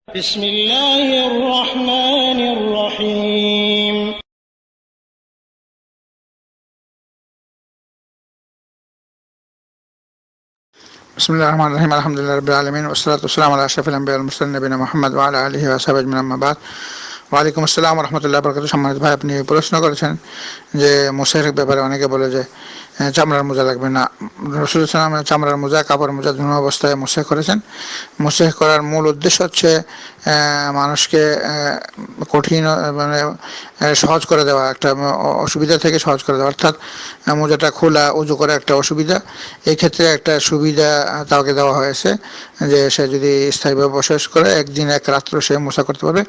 بسم الله الرحمن الرحيم بسم الله الرحمن الرحيم الحمد لله رب العالمين والصلاة والسلام على أشرف الأنبياء والمرسلين نبينا محمد وعلى آله وصحبه أجمعين أما بعد ওয়ালাইকুম আসসালাম ওয়া রাহমাতুল্লাহি ওয়া বারাকাতুহু। সম্মানিত ভাই, আপনি প্রশ্ন করেছেন যে মোসার ব্যাপারে অনেকে বলে যে চামড়ার মোজা লাগবে না। রাসূল সাল্লাল্লাহু আলাইহি ওয়াসাল্লাম চামড়ার মোজা, কাপড়ের মোজা দুনো অবস্থায় মোসাহ করেছেন। মোসাহ করার মূল উদ্দেশ্য হচ্ছে মানুষকে কঠিন মানে সহজ করে দেওয়া, একটা অসুবিধা থেকে সহজ করে দেওয়া, অর্থাৎ মোজাটা খোলা উজু করে একটা অসুবিধা, এই ক্ষেত্রে একটা সুবিধা তাকে দেওয়া হয়েছে যে সে যদি স্থায়ীভাবে বসবাস করে একদিন এক রাত্র সে মোসা করতে পারবে।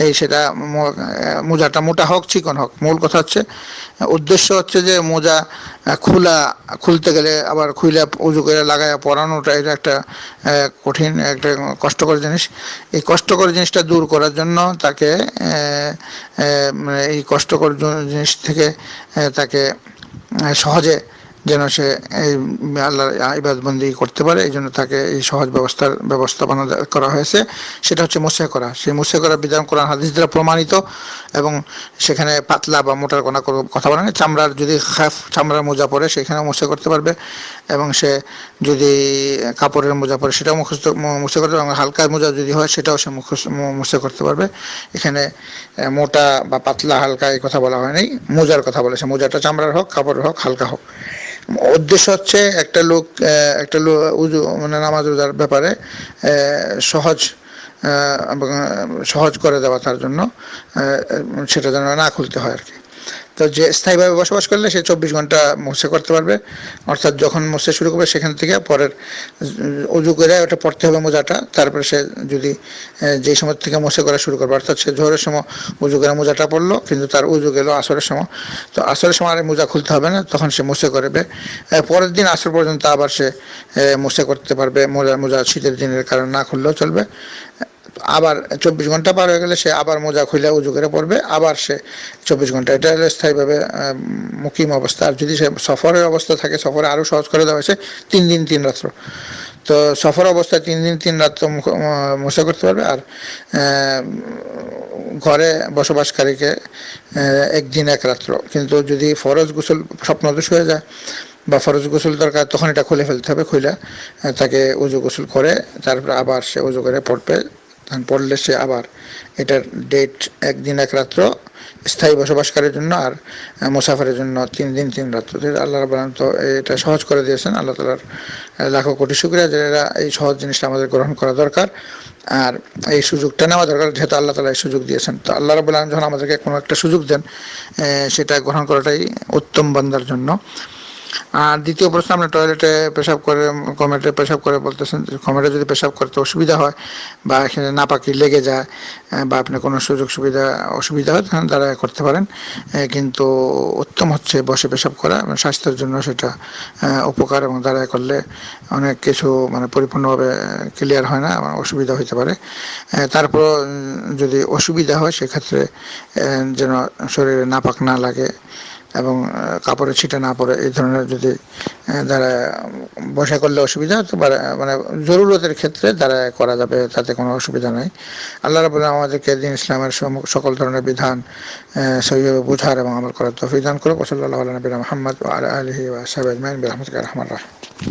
এই সেটা মোজাটা মোটা হোক চিকন হোক, মূল কথা হচ্ছে উদ্দেশ্য হচ্ছে যে মোজা খুলতে গেলে আবার খুলে উজু করে লাগায় পরানোটা এটা একটা কঠিন, একটা কষ্টকর জিনিস। এই কষ্টকর জিনিসটা দূর করার জন্য তাকে এই কষ্টকর জিনিস থেকে তাকে সহজে যেন সে এই আল্লাহর ইবাদতবন্দি করতে পারে, এই জন্য তাকে এই সহজ ব্যবস্থাপনা করা হয়েছে। সেটা হচ্ছে মোসাহ করা। সেই মোসাহ করার বিধান কোরআন হাদিস দ্বারা প্রমাণিত, এবং সেখানে পাতলা বা মোটার কোনো কথা বলে না। চামড়ার যদি চামড়ার মোজা পরে সেখানেও মোসাহ করতে পারবে, এবং সে যদি কাপড়ের মোজা পরে সেটাও মোসাহ করতে পারবে, এবং হালকা মোজা যদি হয় সেটাও সে মোসাহ করতে পারবে। এখানে মোটা বা পাতলা হালকা এই কথা বলা হয়নি, মোজার কথা বলেছে। মোজাটা চামড়ার হোক, কাপড়ের হোক, হালকা হোক। উদ্দেশ্য হচ্ছে একটা লোক উজু মানে নামাজ রোজার ব্যাপারে সহজ করে দেওয়া, তার জন্য সেটা যেন না খুলতে হয় আর কি। তো যে স্থায়ীভাবে বসবাস করলে সে 24 ঘন্টা মোসা করতে পারবে, অর্থাৎ যখন মোসা শুরু করবে সেখান থেকে পরের উজু করে ওটা পড়তে হবে মোজাটা। তারপরে সে যদি যেই সময় থেকে মোসা করা শুরু করবে, অর্থাৎ সে জোহরের সময় উজু করে মোজাটা পড়লো, কিন্তু তার উজু গেল আসরের সময়, তো আসরের সময় আর মোজা খুলতে হবে না, তখন সে মোসা করবে। পরের দিন আসর পর্যন্ত আবার সে মোসা করতে পারবে। মোজা শীতের দিনের কারণে না খুললেও চলবে। আবার 24 ঘন্টা পার হয়ে গেলে সে আবার মোজা খুলে উজু করে পড়বে, আবার সে 24 ঘন্টা। এটা হলো স্থায়ীভাবে মুকিম অবস্থা। আর যদি সে সফরের অবস্থা থাকে, সফরে আরও সহজ করে দেওয়া হয়েছে 3 দিন 3 রাত্র। তো সফর অবস্থায় 3 দিন 3 রাত্র মোসা করতে পারবে, আর ঘরে বসবাসকারীকে একদিন এক রাত্র। কিন্তু যদি ফরজ গোসল স্বপ্নদোষ হয়ে যায় বা ফরজ গোসল দরকার, তখন এটা খুলে ফেলতে হবে। খুলে তাকে উজু গোসল করে তারপরে আবার সে উজু করে পড়বে। পড়লে সে আবার এটার ডেট একদিন এক রাত্র স্থায়ী বসবাসকারীর জন্য, আর মুসাফিরের জন্য 3 দিন 3 রাত্র। আল্লাহ রাব্বুল আলামিন তো এটা সহজ করে দিয়েছেন। আল্লাহ তাআলার লাখো কোটি শুকরিয়া যে এরা এই সহজ জিনিসটা আমাদের গ্রহণ করা দরকার, আর এই সুযোগটা নেওয়া দরকার, যেহেতু আল্লাহ তাআলা এই সুযোগ দিয়েছেন। তো আল্লাহ রাব্বুল আলামিন যখন আমাদেরকে কোনো একটা সুযোগ দেন, সেটা গ্রহণ করাটাই উত্তম বান্দার জন্য। আর দ্বিতীয় প্রশ্ন, আপনি টয়লেটে পেশাব করে কমেটে পেশাব করে বলতেছেন, কমেটে যদি পেশাব করতে অসুবিধা হয় বা এখানে নাপাকি লেগে যায় বা আপনার কোনো অসুবিধা হয়, তখন তারা করতে পারেন। কিন্তু উত্তম হচ্ছে বসে পেশাব করা, স্বাস্থ্যের জন্য সেটা উপকার, এবং দাঁড়ায় করলে অনেক কিছু মানে পরিপূর্ণভাবে ক্লিয়ার হয় না, অসুবিধা হতে পারে। তারপর যদি অসুবিধা হয় সেক্ষেত্রে যেন শরীরে নাপাক না লাগে এবং কাপড়ে ছিটা না পড়ে, এই ধরনের যদি দ্বারা বসা করলে অসুবিধা হতে পারে, মানে জরুরতের ক্ষেত্রে দ্বারা করা যাবে, তাতে কোনো অসুবিধা নেই। আল্লাহ রাব্বুল আলামিন আমাদেরকে দ্বীন ইসলামের সকল ধরনের বিধান সহিভাবে বোঝার এবং আমল করার তৌফিক দান করুক। সাল্লাল্লাহু আলা নবিয়িনা মুহাম্মদ ওয়া আলা আলিহি ওয়া সাহবিহি আজমাইন বিরহমাতিকা ইয়া আরহামার রাহিমিন।